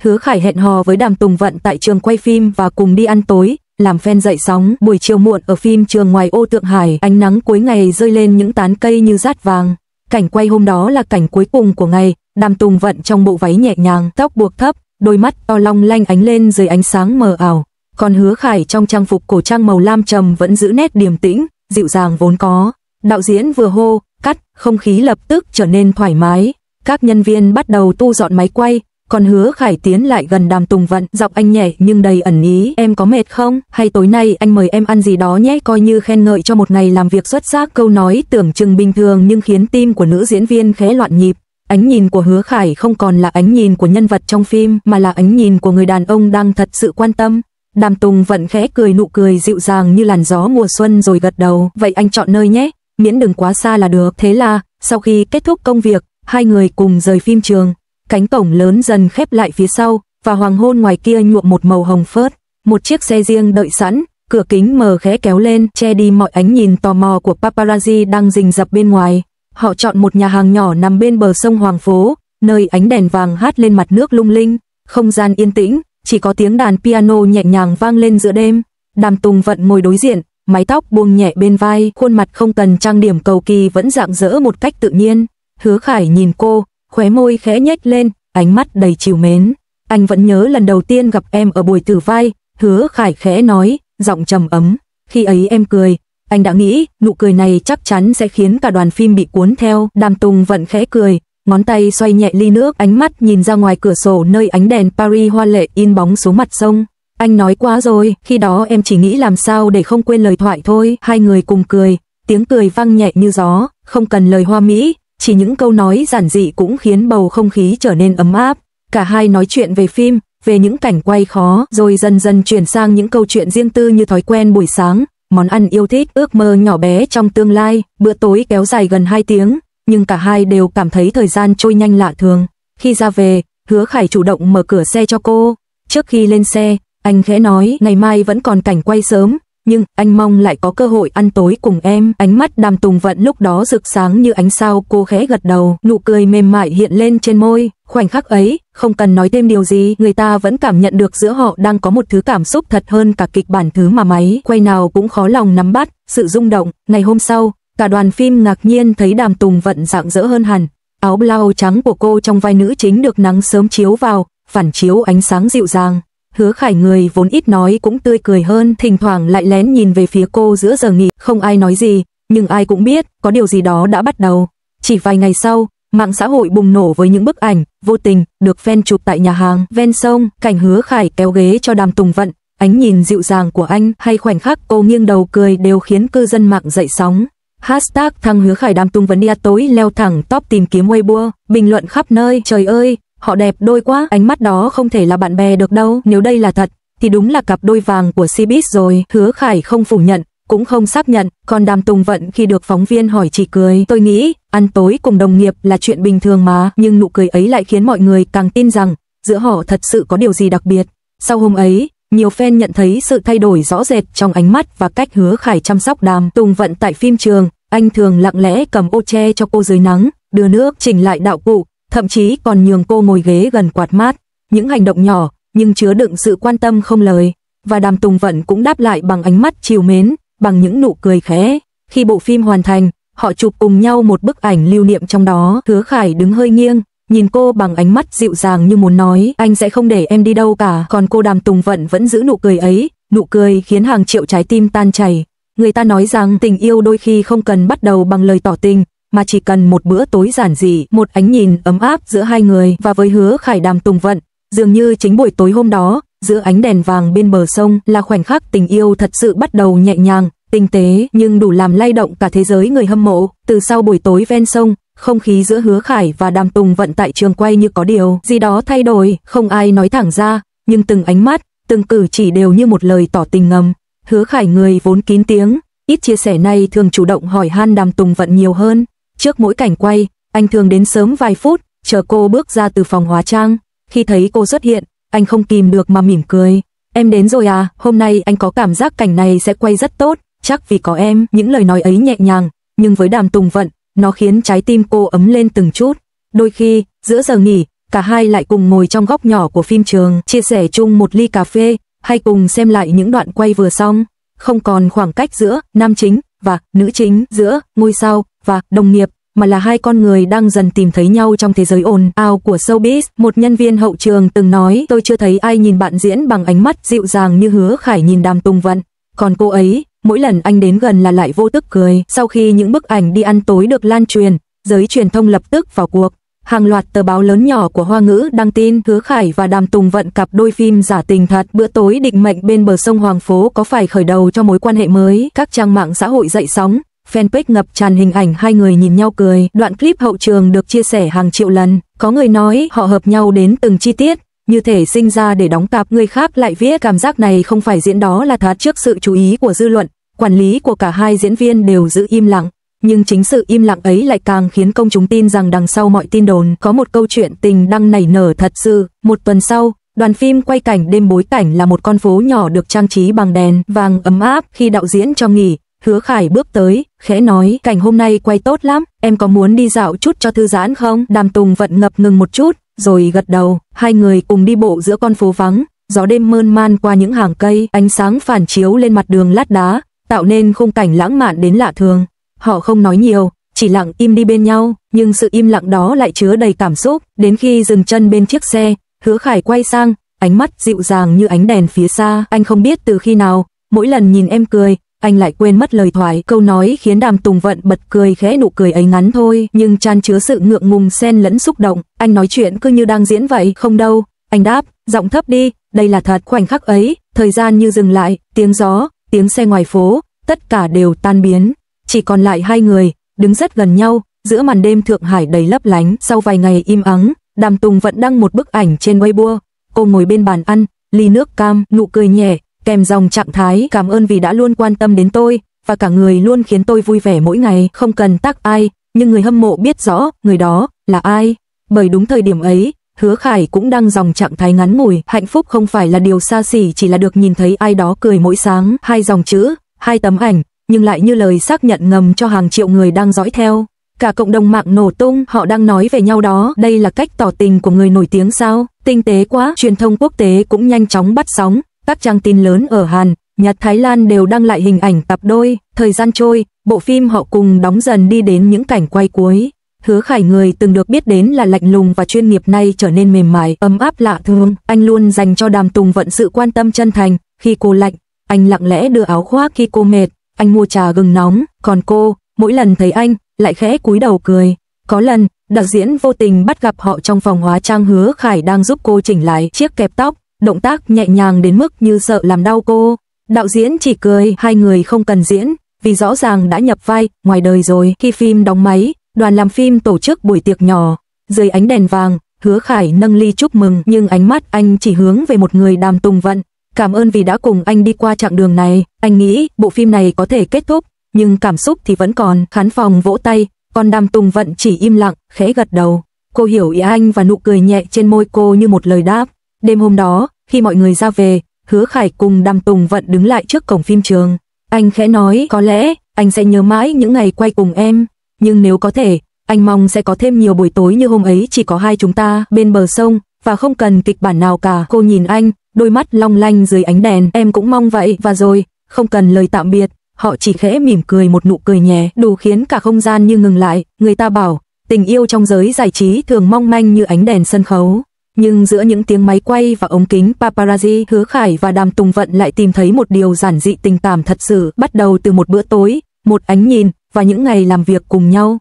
Hứa Khải hẹn hò với Đàm Tùng Vận tại trường quay phim và cùng đi ăn tối, làm fan dậy sóng. Buổi chiều muộn ở phim trường ngoài ô Thượng Hải, ánh nắng cuối ngày rơi lên những tán cây như dát vàng. Cảnh quay hôm đó là cảnh cuối cùng của ngày, Đàm Tùng Vận trong bộ váy nhẹ nhàng, tóc buộc thấp, đôi mắt to long lanh ánh lên dưới ánh sáng mờ ảo. Còn Hứa Khải trong trang phục cổ trang màu lam trầm vẫn giữ nét điềm tĩnh, dịu dàng vốn có. Đạo diễn vừa hô, cắt, không khí lập tức trở nên thoải mái. Các nhân viên bắt đầu thu dọn máy quay, còn Hứa Khải tiến lại gần Đàm Tùng Vận, giọng anh nhẹ nhưng đầy ẩn ý, em có mệt không? Hay tối nay anh mời em ăn gì đó nhé, coi như khen ngợi cho một ngày làm việc xuất sắc. Câu nói tưởng chừng bình thường nhưng khiến tim của nữ diễn viên khẽ loạn nhịp. Ánh nhìn của Hứa Khải không còn là ánh nhìn của nhân vật trong phim, mà là ánh nhìn của người đàn ông đang thật sự quan tâm. Đàm Tùng Vận khẽ cười, nụ cười dịu dàng như làn gió mùa xuân rồi gật đầu, vậy anh chọn nơi nhé, miễn đừng quá xa là được. Thế là, sau khi kết thúc công việc, hai người cùng rời phim trường. Cánh cổng lớn dần khép lại phía sau, và hoàng hôn ngoài kia nhuộm một màu hồng phớt. Một chiếc xe riêng đợi sẵn, cửa kính mờ khẽ kéo lên, che đi mọi ánh nhìn tò mò của paparazzi đang rình rập bên ngoài. Họ chọn một nhà hàng nhỏ nằm bên bờ sông Hoàng Phố, nơi ánh đèn vàng hát lên mặt nước lung linh. Không gian yên tĩnh, chỉ có tiếng đàn piano nhẹ nhàng vang lên giữa đêm. Đàm Tùng Vận ngồi đối diện, mái tóc buông nhẹ bên vai, khuôn mặt không cần trang điểm cầu kỳ vẫn rạng rỡ một cách tự nhiên. Hứa Khải nhìn cô, khóe môi khẽ nhếch lên, ánh mắt đầy trìu mến. Anh vẫn nhớ lần đầu tiên gặp em ở buổi thử vai, Hứa Khải khẽ nói, giọng trầm ấm. Khi ấy em cười, anh đã nghĩ nụ cười này chắc chắn sẽ khiến cả đoàn phim bị cuốn theo. Đàm Tùng Vận khẽ cười, ngón tay xoay nhẹ ly nước, ánh mắt nhìn ra ngoài cửa sổ nơi ánh đèn Paris hoa lệ in bóng xuống mặt sông. Anh nói quá rồi, khi đó em chỉ nghĩ làm sao để không quên lời thoại thôi. Hai người cùng cười, tiếng cười vang nhẹ như gió, không cần lời hoa mỹ, chỉ những câu nói giản dị cũng khiến bầu không khí trở nên ấm áp. Cả hai nói chuyện về phim, về những cảnh quay khó, rồi dần dần chuyển sang những câu chuyện riêng tư như thói quen buổi sáng, món ăn yêu thích, ước mơ nhỏ bé trong tương lai. Bữa tối kéo dài gần 2 tiếng, nhưng cả hai đều cảm thấy thời gian trôi nhanh lạ thường. Khi ra về, Hứa Khải chủ động mở cửa xe cho cô. Trước khi lên xe, anh khẽ nói, ngày mai vẫn còn cảnh quay sớm, nhưng anh mong lại có cơ hội ăn tối cùng em. Ánh mắt Đàm Tùng Vận lúc đó rực sáng như ánh sao, cô khẽ gật đầu, nụ cười mềm mại hiện lên trên môi. Khoảnh khắc ấy, không cần nói thêm điều gì, người ta vẫn cảm nhận được giữa họ đang có một thứ cảm xúc thật hơn cả kịch bản thứ mà máy quay nào cũng khó lòng nắm bắt, sự rung động. Ngày hôm sau, cả đoàn phim ngạc nhiên thấy Đàm Tùng Vận rạng rỡ hơn hẳn. Áo blau trắng của cô trong vai nữ chính được nắng sớm chiếu vào, phản chiếu ánh sáng dịu dàng. Hứa Khải người vốn ít nói cũng tươi cười hơn, thỉnh thoảng lại lén nhìn về phía cô giữa giờ nghỉ. Không ai nói gì, nhưng ai cũng biết có điều gì đó đã bắt đầu. Chỉ vài ngày sau, mạng xã hội bùng nổ với những bức ảnh vô tình được fan chụp tại nhà hàng ven sông, cảnh Hứa Khải kéo ghế cho Đàm Tùng Vận, ánh nhìn dịu dàng của anh, hay khoảnh khắc cô nghiêng đầu cười đều khiến cư dân mạng dậy sóng. Hashtag thăng Hứa Khải Đàm Tùng Vận đi tối leo thẳng top tìm kiếm Weibo, bình luận khắp nơi, trời ơi, họ đẹp đôi quá, ánh mắt đó không thể là bạn bè được đâu, nếu đây là thật, thì đúng là cặp đôi vàng của Cbiz rồi. Hứa Khải không phủ nhận, cũng không xác nhận, còn Đàm Tùng Vận khi được phóng viên hỏi chỉ cười, tôi nghĩ, ăn tối cùng đồng nghiệp là chuyện bình thường mà, nhưng nụ cười ấy lại khiến mọi người càng tin rằng, giữa họ thật sự có điều gì đặc biệt. Sau hôm ấy, nhiều fan nhận thấy sự thay đổi rõ rệt trong ánh mắt và cách Hứa Khải chăm sóc Đàm Tùng Vận tại phim trường. Anh thường lặng lẽ cầm ô che cho cô dưới nắng, đưa nước, chỉnh lại đạo cụ, thậm chí còn nhường cô ngồi ghế gần quạt mát. Những hành động nhỏ nhưng chứa đựng sự quan tâm không lời, và Đàm Tùng Vận cũng đáp lại bằng ánh mắt trìu mến, bằng những nụ cười khẽ. Khi bộ phim hoàn thành, họ chụp cùng nhau một bức ảnh lưu niệm, trong đó Hứa Khải đứng hơi nghiêng, nhìn cô bằng ánh mắt dịu dàng như muốn nói, anh sẽ không để em đi đâu cả. Còn cô Đàm Tùng Vận vẫn giữ nụ cười ấy, nụ cười khiến hàng triệu trái tim tan chảy. Người ta nói rằng tình yêu đôi khi không cần bắt đầu bằng lời tỏ tình, mà chỉ cần một bữa tối giản dị, một ánh nhìn ấm áp giữa hai người. Và với Hứa Khải Đàm Tùng Vận, dường như chính buổi tối hôm đó, giữa ánh đèn vàng bên bờ sông, là khoảnh khắc tình yêu thật sự bắt đầu, nhẹ nhàng, tinh tế, nhưng đủ làm lay động cả thế giới người hâm mộ. Từ sau buổi tối ven sông, không khí giữa Hứa Khải và Đàm Tùng Vận tại trường quay như có điều gì đó thay đổi, không ai nói thẳng ra, nhưng từng ánh mắt, từng cử chỉ đều như một lời tỏ tình ngầm. Hứa Khải người vốn kín tiếng, ít chia sẻ này thường chủ động hỏi han Đàm Tùng Vận nhiều hơn. Trước mỗi cảnh quay, anh thường đến sớm vài phút, chờ cô bước ra từ phòng hóa trang. Khi thấy cô xuất hiện, anh không kìm được mà mỉm cười. Em đến rồi à, hôm nay anh có cảm giác cảnh này sẽ quay rất tốt, chắc vì có em. Những lời nói ấy nhẹ nhàng, nhưng với Đàm Tùng Vận, nó khiến trái tim cô ấm lên từng chút. Đôi khi, giữa giờ nghỉ, cả hai lại cùng ngồi trong góc nhỏ của phim trường, chia sẻ chung một ly cà phê, hay cùng xem lại những đoạn quay vừa xong. Không còn khoảng cách giữa nam chính và nữ chính, giữa ngôi sao và đồng nghiệp, mà là hai con người đang dần tìm thấy nhau trong thế giới ồn ào của showbiz. Một nhân viên hậu trường từng nói, tôi chưa thấy ai nhìn bạn diễn bằng ánh mắt dịu dàng như Hứa Khải nhìn Đàm Tùng Vận. Còn cô ấy, mỗi lần anh đến gần là lại vô thức cười. Sau khi những bức ảnh đi ăn tối được lan truyền, giới truyền thông lập tức vào cuộc. Hàng loạt tờ báo lớn nhỏ của Hoa ngữ đăng tin Hứa Khải và Đàm Tùng Vận cặp đôi phim giả tình thật. Bữa tối định mệnh bên bờ sông Hoàng Phố có phải khởi đầu cho mối quan hệ mới. Các trang mạng xã hội dậy sóng, fanpage ngập tràn hình ảnh hai người nhìn nhau cười. Đoạn clip hậu trường được chia sẻ hàng triệu lần. Có người nói họ hợp nhau đến từng chi tiết, như thể sinh ra để đóng cặp. Người khác lại viết cảm giác này không phải diễn đó là thật. Trước sự chú ý của dư luận, quản lý của cả hai diễn viên đều giữ im lặng. Nhưng chính sự im lặng ấy lại càng khiến công chúng tin rằng đằng sau mọi tin đồn có một câu chuyện tình đang nảy nở thật sự. Một tuần sau, đoàn phim quay cảnh đêm, bối cảnh là một con phố nhỏ được trang trí bằng đèn vàng ấm áp. Khi đạo diễn cho nghỉ, Hứa Khải bước tới, khẽ nói, cảnh hôm nay quay tốt lắm, em có muốn đi dạo chút cho thư giãn không? Đàm Tùng Vận ngập ngừng một chút, rồi gật đầu. Hai người cùng đi bộ giữa con phố vắng, gió đêm mơn man qua những hàng cây, ánh sáng phản chiếu lên mặt đường lát đá, tạo nên khung cảnh lãng mạn đến lạ thường. Họ không nói nhiều, chỉ lặng im đi bên nhau, nhưng sự im lặng đó lại chứa đầy cảm xúc. Đến khi dừng chân bên chiếc xe, Hứa Khải quay sang, ánh mắt dịu dàng như ánh đèn phía xa. Anh không biết từ khi nào, mỗi lần nhìn em cười, anh lại quên mất lời thoại. Câu nói khiến Đàm Tùng Vận bật cười khẽ, nụ cười ấy ngắn thôi, nhưng chan chứa sự ngượng ngùng xen lẫn xúc động. Anh nói chuyện cứ như đang diễn vậy. Không đâu, anh đáp, giọng thấp đi, đây là thật. Khoảnh khắc ấy, thời gian như dừng lại, tiếng gió, tiếng xe ngoài phố, tất cả đều tan biến. Chỉ còn lại hai người, đứng rất gần nhau, giữa màn đêm Thượng Hải đầy lấp lánh. Sau vài ngày im ắng, Đàm Tùng Vận đăng một bức ảnh trên Weibo. Cô ngồi bên bàn ăn, ly nước cam, nụ cười nhẹ, kèm dòng trạng thái cảm ơn vì đã luôn quan tâm đến tôi, và cả người luôn khiến tôi vui vẻ mỗi ngày. Không cần tag ai, nhưng người hâm mộ biết rõ người đó là ai. Bởi đúng thời điểm ấy, Hứa Khải cũng đăng dòng trạng thái ngắn ngủi, hạnh phúc không phải là điều xa xỉ, chỉ là được nhìn thấy ai đó cười mỗi sáng. Hai dòng chữ, hai tấm ảnh, nhưng lại như lời xác nhận ngầm cho hàng triệu người đang dõi theo. Cả cộng đồng mạng nổ tung, họ đang nói về nhau đó. Đây là cách tỏ tình của người nổi tiếng sao? Tinh tế quá. Truyền thông quốc tế cũng nhanh chóng bắt sóng. Các trang tin lớn ở Hàn, Nhật, Thái Lan đều đăng lại hình ảnh cặp đôi. Thời gian trôi, bộ phim họ cùng đóng dần đi đến những cảnh quay cuối. Hứa Khải, người từng được biết đến là lạnh lùng và chuyên nghiệp, nay trở nên mềm mại, ấm áp lạ thường. Anh luôn dành cho Đàm Tùng Vận sự quan tâm chân thành. Khi cô lạnh, anh lặng lẽ đưa áo khoác. Khi cô mệt, anh mua trà gừng nóng. Còn cô, mỗi lần thấy anh, lại khẽ cúi đầu cười. Có lần, đạo diễn vô tình bắt gặp họ trong phòng hóa trang. Hứa Khải đang giúp cô chỉnh lại chiếc kẹp tóc, động tác nhẹ nhàng đến mức như sợ làm đau cô. Đạo diễn chỉ cười, hai người không cần diễn, vì rõ ràng đã nhập vai ngoài đời rồi. Khi phim đóng máy, đoàn làm phim tổ chức buổi tiệc nhỏ. Dưới ánh đèn vàng, Hứa Khải nâng ly chúc mừng, nhưng ánh mắt anh chỉ hướng về một người, Đàm Tùng Vận. Cảm ơn vì đã cùng anh đi qua chặng đường này. Anh nghĩ bộ phim này có thể kết thúc, nhưng cảm xúc thì vẫn còn. Khán phòng vỗ tay, còn Đàm Tùng Vận chỉ im lặng, khẽ gật đầu. Cô hiểu ý anh và nụ cười nhẹ trên môi cô như một lời đáp. Đêm hôm đó, khi mọi người ra về, Hứa Khải cùng Đàm Tùng Vận đứng lại trước cổng phim trường. Anh khẽ nói, có lẽ anh sẽ nhớ mãi những ngày quay cùng em, nhưng nếu có thể, anh mong sẽ có thêm nhiều buổi tối như hôm ấy, chỉ có hai chúng ta bên bờ sông, và không cần kịch bản nào cả. Cô nhìn anh, đôi mắt long lanh dưới ánh đèn. Em cũng mong vậy. Và rồi, không cần lời tạm biệt, họ chỉ khẽ mỉm cười, một nụ cười nhẹ, đủ khiến cả không gian như ngừng lại. Người ta bảo, tình yêu trong giới giải trí thường mong manh như ánh đèn sân khấu. Nhưng giữa những tiếng máy quay và ống kính paparazzi, Hứa Khải và Đàm Tùng Vận lại tìm thấy một điều giản dị, tình cảm thật sự, bắt đầu từ một bữa tối, một ánh nhìn, và những ngày làm việc cùng nhau.